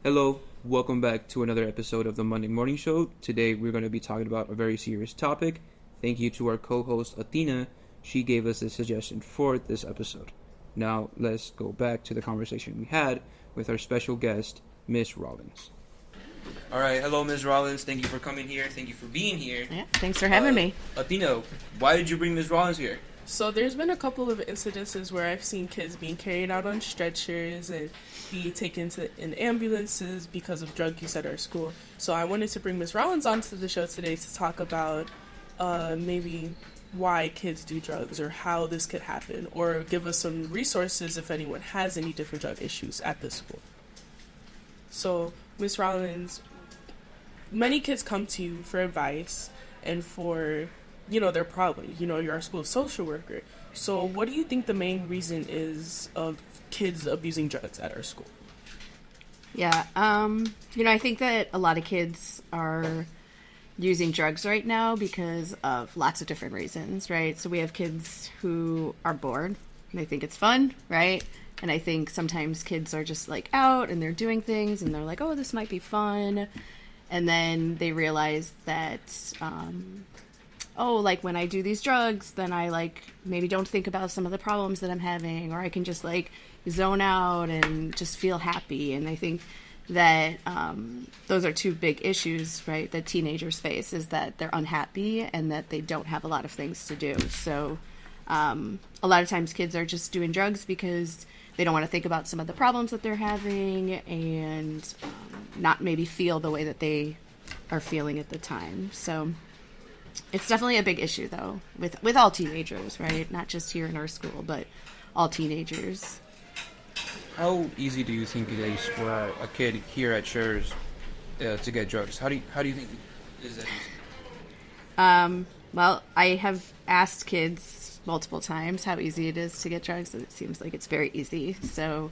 Hello, welcome back to another episode of the Monday Morning Show. Today we're going to be talking about a very serious topic. Thank you to our co-host Athena. She gave us a suggestion for this episode. Now let's go back to the conversation we had with our special guest, Miss Rollins. All right, hello, Ms. Rollins. Thank you for coming here. Thank you for being here. Yeah, thanks for having me. Athena, why did you bring Ms. Rollins here? So there's been a couple of incidences where I've seen kids being carried out on stretchers and be taken in ambulances because of drug use at our school. So I wanted to bring Ms. Rollins onto the show today to talk about maybe why kids do drugs or how this could happen, or give us some resources if anyone has any different drug issues at the school. So, Ms. Rollins, many kids come to you for advice and for, their problems. You're our school social worker. So what do you think the main reason is of kids abusing drugs at our school? Yeah, I think that a lot of kids are using drugs right now because of lots of different reasons, right? So we have kids who are bored and they think it's fun, right? And I think sometimes kids are just like out and they're doing things and they're like, oh, this might be fun. And then they realize that, like when I do these drugs, then I like maybe don't think about some of the problems that I'm having, or I can just like zone out and just feel happy. And I think that those are two big issues, right, that teenagers face, is that they're unhappy and that they don't have a lot of things to do. So a lot of times kids are just doing drugs because they don't want to think about some of the problems that they're having and not maybe feel the way that they are feeling at the time. So it's definitely a big issue, though, with all teenagers, right? Not just here in our school, but all teenagers. How easy do you think it is for a kid here at Schurz to get drugs? How do you think is that easy? Well, I have asked kids multiple times how easy it is to get drugs, and it seems like it's very easy. So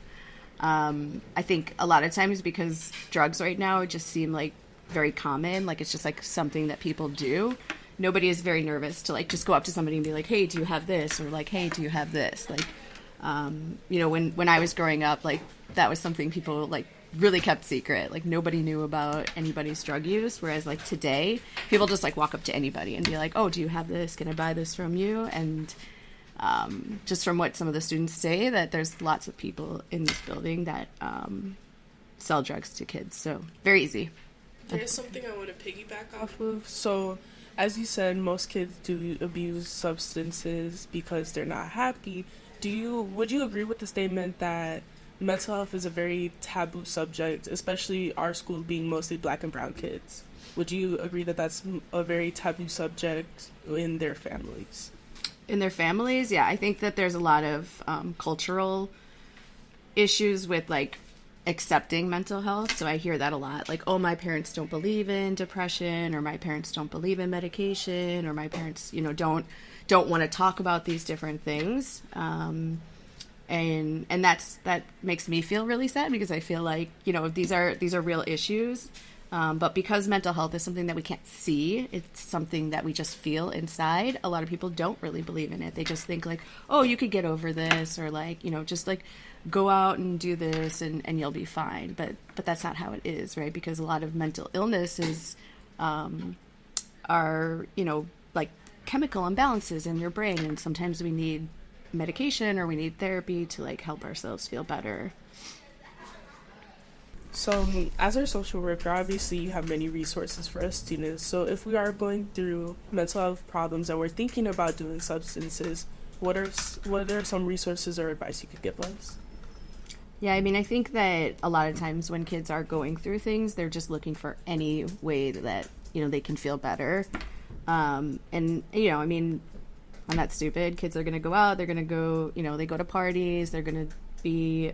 I think a lot of times because drugs right now just seem like very common, like it's just like something that people do. Nobody is very nervous to like just go up to somebody and be like, hey, do you have this? Or like, hey, do you have this? Like, when I was growing up, like that was something people like really kept secret. Like nobody knew about anybody's drug use. Whereas like today, people just like walk up to anybody and be like, oh, do you have this? Can I buy this from you? And just from what some of the students say, that there's lots of people in this building that sell drugs to kids. So very easy. There's something I want to piggyback off of. So as you said, most kids do abuse substances because they're not happy. Would you agree with the statement that mental health is a very taboo subject, especially our school being mostly black and brown kids? Would you agree that that's a very taboo subject in their families? In their families, yeah. I think that there's a lot of cultural issues with like accepting mental health. So I hear that a lot. Like, oh, my parents don't believe in depression, or my parents don't believe in medication, or my parents, don't want to talk about these different things. And that makes me feel really sad, because I feel like, these are real issues. But because mental health is something that we can't see, it's something that we just feel inside. A lot of people don't really believe in it. They just think like, oh, you could get over this, or like, just like go out and do this and you'll be fine. But that's not how it is, right? Because a lot of mental illnesses are, like chemical imbalances in your brain. And sometimes we need medication or we need therapy to like help ourselves feel better. So as our social worker, obviously you have many resources for us students. So if we are going through mental health problems and we're thinking about doing substances, what are some resources or advice you could give us? Yeah, I mean, I think that a lot of times when kids are going through things, they're just looking for any way that, they can feel better. And, I mean, I'm not stupid. Kids are going to go out. They're going to go, they go to parties. They're going to be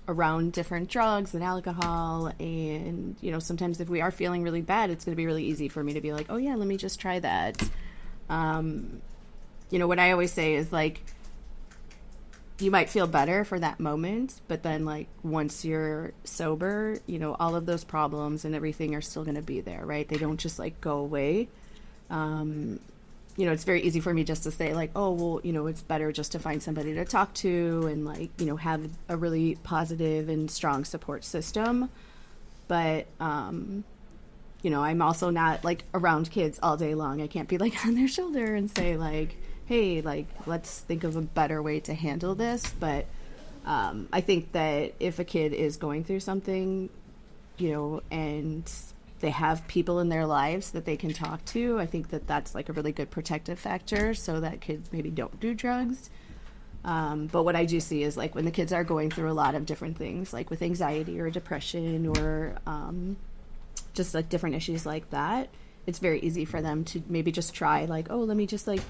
around different drugs and alcohol. And, sometimes if we are feeling really bad, it's going to be really easy for me to be like, oh, yeah, let me just try that. What I always say is, like, you might feel better for that moment, but then, like, once you're sober, all of those problems and everything are still going to be there, right? They don't just, like, go away. it's very easy for me just to say like, oh, well, it's better just to find somebody to talk to and like, have a really positive and strong support system. But, I'm also not like around kids all day long. I can't be like on their shoulder and say like, hey, like, let's think of a better way to handle this. But I think that if a kid is going through something, and they have people in their lives that they can talk to, I think that that's like a really good protective factor so that kids maybe don't do drugs. But what I do see is like when the kids are going through a lot of different things, like with anxiety or depression or just like different issues like that, it's very easy for them to maybe just try like, oh, let me just like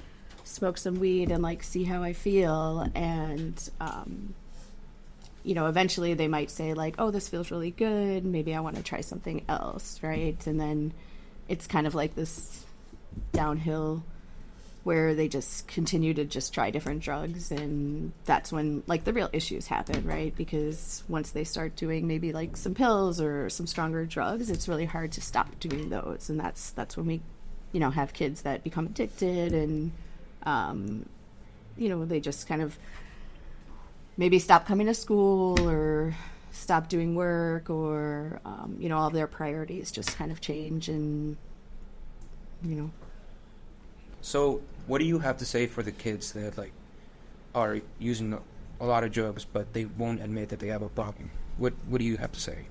smoke some weed and like see how I feel. And, eventually they might say like, oh, this feels really good. Maybe I want to try something else, right? And then it's kind of like this downhill where they just continue to just try different drugs. And that's when like the real issues happen, right? Because once they start doing maybe like some pills or some stronger drugs, it's really hard to stop doing those. And that's when we, have kids that become addicted and, they just kind of maybe stop coming to school or stop doing work or, all of their priorities just kind of change and. So what do you have to say for the kids that like are using a lot of drugs but they won't admit that they have a problem? What do you have to say?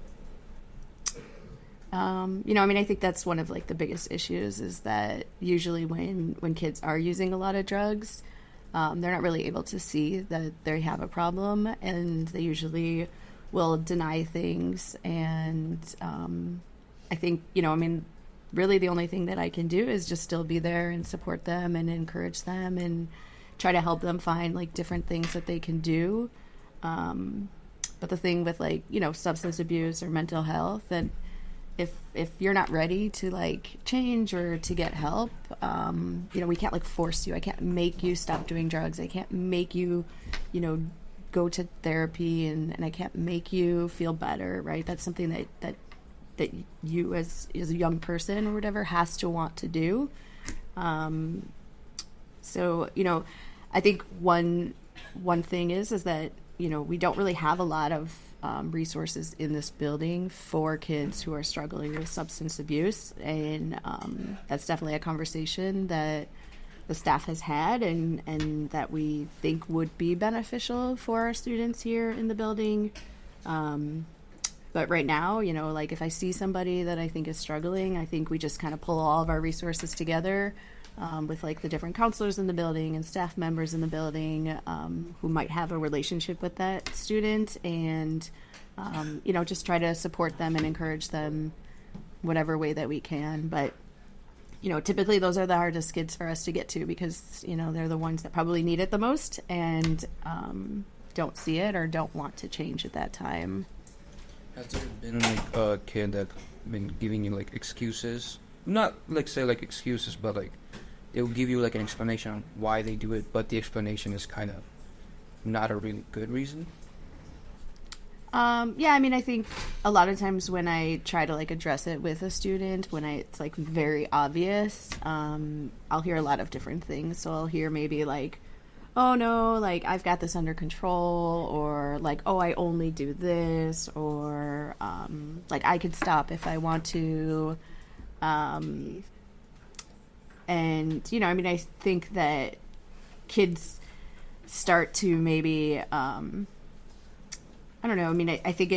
I think that's one of like the biggest issues is that usually when kids are using a lot of drugs, they're not really able to see that they have a problem, and they usually will deny things. And I think, really the only thing that I can do is just still be there and support them and encourage them and try to help them find like different things that they can do. But the thing with like, substance abuse or mental health, and if you're not ready to like change or to get help, we can't like force you. I can't make you stop doing drugs. I can't make you, go to therapy and I can't make you feel better, right? That's something that you as a young person or whatever has to want to do. So, I think one thing is that, we don't really have a lot of resources in this building for kids who are struggling with substance abuse. And that's definitely a conversation that the staff has had and that we think would be beneficial for our students here in the building. But right now, like if I see somebody that I think is struggling, I think we just kind of pull all of our resources together with like the different counselors in the building and staff members in the building who might have a relationship with that student and, just try to support them and encourage them whatever way that we can. But, typically those are the hardest kids for us to get to because, they're the ones that probably need it the most and don't see it or don't want to change at that time. Has there been like a kid that been giving you like excuses? Not like say like excuses, but like it will give you like an explanation on why they do it, but the explanation is kind of not a really good reason. I think a lot of times when I try to like address it with a student, when it's like very obvious, I'll hear a lot of different things. So I'll hear maybe like, oh no, like I've got this under control, or like, oh, I only do this, or like I could stop if I want to. And, I think that kids start to maybe, I don't know. I think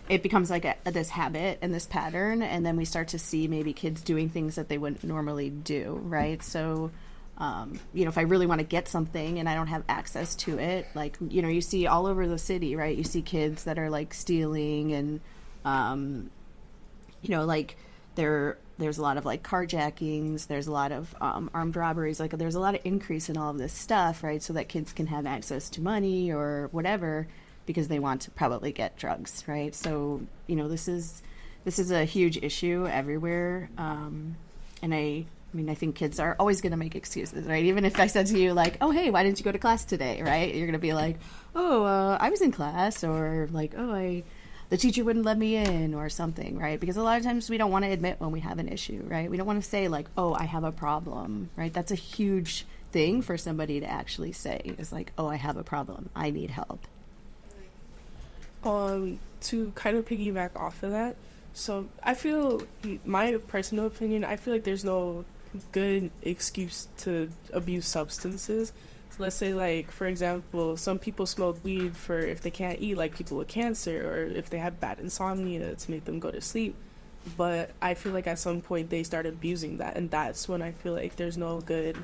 it becomes like this habit and this pattern, and then we start to see maybe kids doing things that they wouldn't normally do, right? So, if I really want to get something and I don't have access to it, like, you see all over the city, right? You see kids that are like stealing and, like there's a lot of like carjackings, there's a lot of armed robberies, like there's a lot of increase in all of this stuff, right? So that kids can have access to money or whatever because they want to probably get drugs, right? So, this is a huge issue everywhere. And I think kids are always going to make excuses, right? Even if I said to you like, oh, hey, why didn't you go to class today, right? You're going to be like, oh, I was in class, or like, oh, the teacher wouldn't let me in or something, right? Because a lot of times we don't want to admit when we have an issue, right? We don't want to say like, oh, I have a problem, right? That's a huge thing for somebody to actually say, is like, oh, I have a problem, I need help. To kind of piggyback off of that, so I feel, my personal opinion, I feel like there's no good excuse to abuse substances. So let's say, like, for example, some people smoke weed for if they can't eat, like people with cancer, or if they have bad insomnia to make them go to sleep. But I feel like at some point they start abusing that, and that's when I feel like there's no good,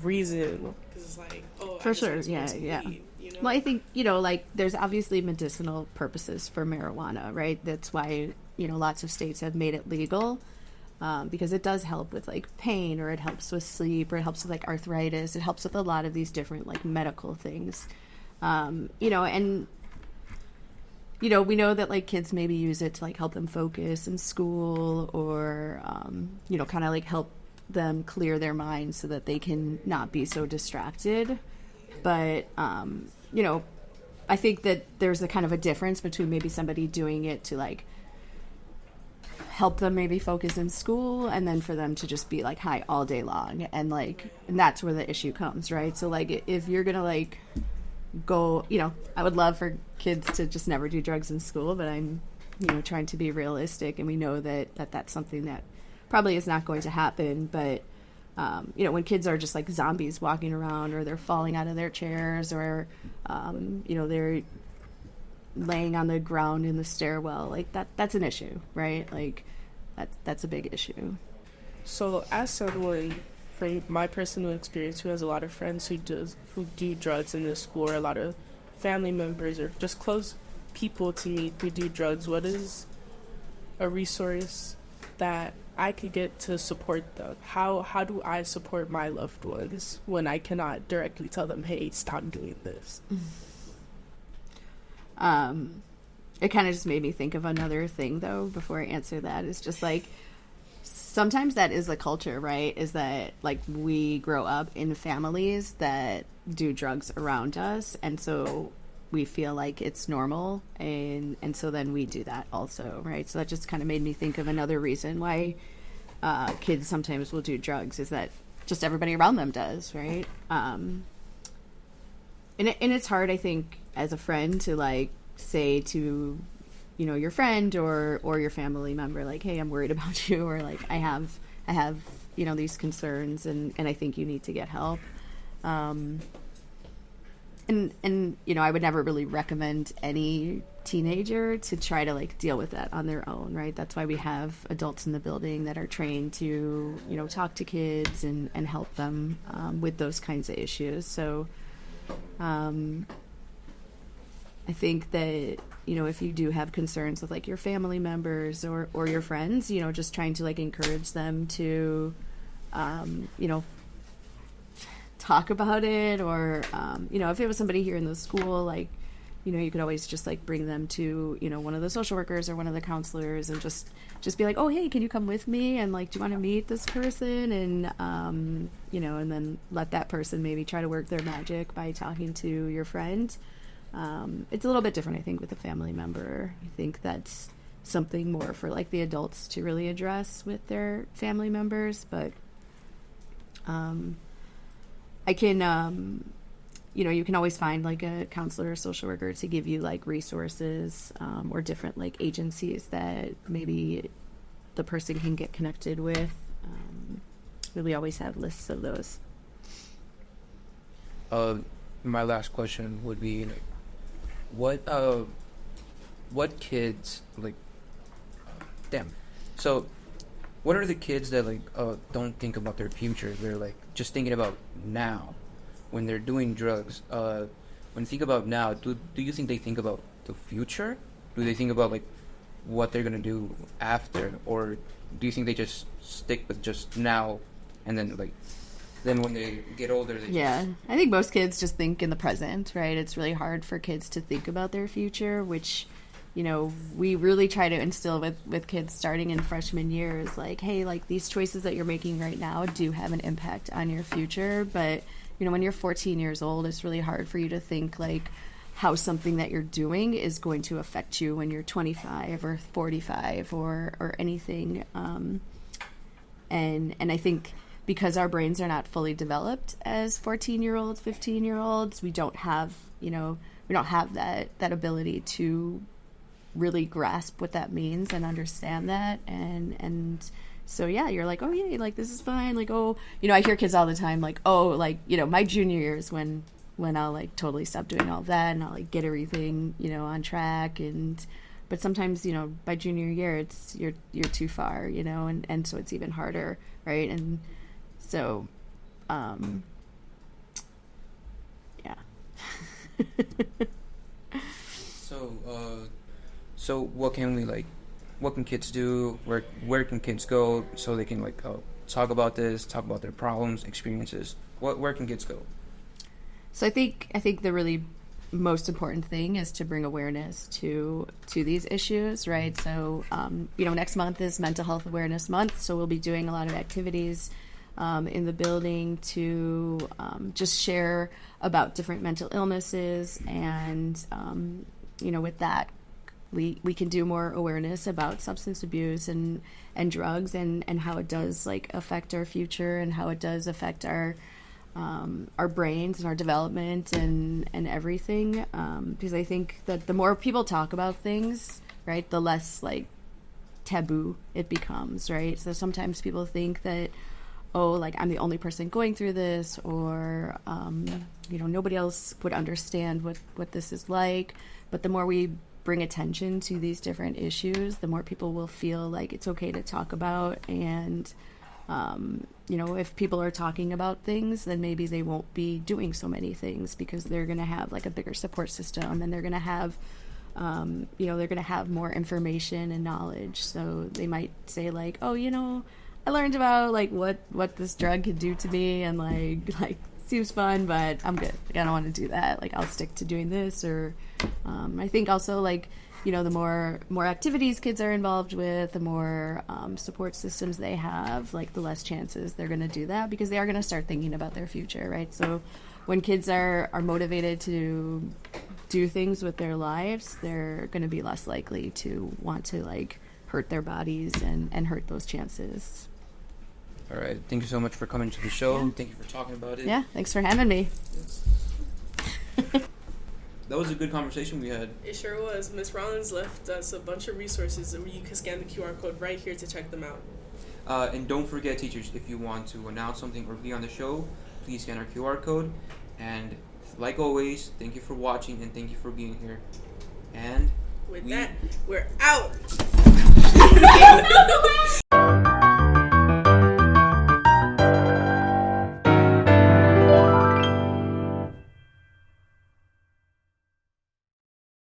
reason. Because it's like, oh, for sure, yeah. Weed, Well, I think, like, there's obviously medicinal purposes for marijuana, right? That's why, lots of states have made it legal, because it does help with, like, pain, or it helps with sleep, or it helps with, like, arthritis. It helps with a lot of these different, like, medical things. And, we know that, like, kids maybe use it to, like, help them focus in school, or, kind of, like, help them clear their minds so that they can not be so distracted. But, I think that there's a kind of a difference between maybe somebody doing it to, like, help them maybe focus in school, and then for them to just be, like, high all day long. And, like, and that's where the issue comes, right? So, like, if you're going to, like, go, I would love for kids to just never do drugs in school, but I'm, trying to be realistic, and we know that that's something that probably is not going to happen. But when kids are just like zombies walking around, or they're falling out of their chairs, or they're laying on the ground in the stairwell, like that's an issue, right? Like that's a big issue. So as someone, from my personal experience, who has a lot of friends who do drugs in this school, or a lot of family members, or just close people to me who do drugs, what is a resource that I could get to support them? How do I support my loved ones when I cannot directly tell them, hey, stop doing this? It kind of just made me think of another thing, though, before I answer that. It's just like, sometimes that is the culture, right? Is that, like, we grow up in families that do drugs around us, and so we feel like it's normal, and so then we do that also, right? So that just kind of made me think of another reason why kids sometimes will do drugs, is that just everybody around them does, right? And it's hard, I think, as a friend to, like, say to, your friend or your family member, like, hey, I'm worried about you, or like, I have these concerns, and I think you need to get help. And I would never really recommend any teenager to try to, like, deal with that on their own, right? That's why we have adults in the building that are trained to, talk to kids and help them with those kinds of issues. So I think that, if you do have concerns with, like, your family members or your friends, just trying to, like, encourage them to, talk about it, or if it was somebody here in the school, like, you could always just, like, bring them to one of the social workers or one of the counselors, and just be like, oh, hey, can you come with me, and, like, do you want to meet this person, and and then let that person maybe try to work their magic by talking to your friend. It's a little bit different, I think, with a family member. I think that's something more for, like, the adults to really address with their family members, but I can, you can always find, like, a counselor or social worker to give you, like, resources, or different, like, agencies that maybe the person can get connected with. We always have lists of those. My last question would be, like, what kids, like, so what are the kids that, like, don't think about their future? They're, like, just thinking about now when they're doing drugs. When you think about now, do you think they think about the future? Do they think about, like, what they're gonna do after, or do you think they just stick with just now, and then, like, then when they get older, I think most kids just think in the present, right? It's really hard for kids to think about their future, which, we really try to instill with kids starting in freshman year, is like, hey, like, these choices that you're making right now do have an impact on your future. But, when you're 14 years old, it's really hard for you to think, like, how something that you're doing is going to affect you when you're 25 or 45 or anything. And I think because our brains are not fully developed as 14-year-olds, 15-year-olds, we don't have that ability to really grasp what that means and understand that. And so, yeah, you're like, oh, yeah, like, this is fine. Like, oh, I hear kids all the time, like, oh, like, my junior year is when I'll, like, totally stop doing all that and I'll, like, get everything, on track. But sometimes, by junior year, it's, you're too far, and so it's even harder, right? And so, yeah. So what can kids do? Where can kids go so they can talk about their problems, experiences? Where can kids go? So I think the really most important thing is to bring awareness to these issues, right? So next month is Mental Health Awareness Month, so we'll be doing a lot of activities in the building to just share about different mental illnesses, and with that we can do more awareness about substance abuse and drugs and how it does affect our future and how it does affect our brains and our development and everything, because I think that the more people talk about things, right, the less taboo it becomes, right? So sometimes people think that, oh, I'm the only person going through this, or nobody else would understand what this is like. But the more we bring attention to these different issues, the more people will feel like it's okay to talk about. And if people are talking about things, then maybe they won't be doing so many things because they're going to have a bigger support system, and they're going to have they're going to have more information and knowledge. So they might say oh, I learned about what this drug could do to me, and seems fun, but I'm good. I don't want to do that. I'll stick to doing this. Or I think also the more activities kids are involved with, the more support systems they have, the less chances they're going to do that, because they are going to start thinking about their future, right? So when kids are motivated to do things with their lives, they're going to be less likely to want to hurt their bodies and hurt those chances. All right. Thank you so much for coming to the show. Yeah. Thank you for talking about it. Yeah. Thanks for having me. That was a good conversation we had. It sure was. Ms. Rollins left us a bunch of resources where you can scan the QR code right here to check them out. And don't forget, teachers, if you want to announce something or be on the show, please scan our QR code. And like always, thank you for watching and thank you for being here. And with that, we're out.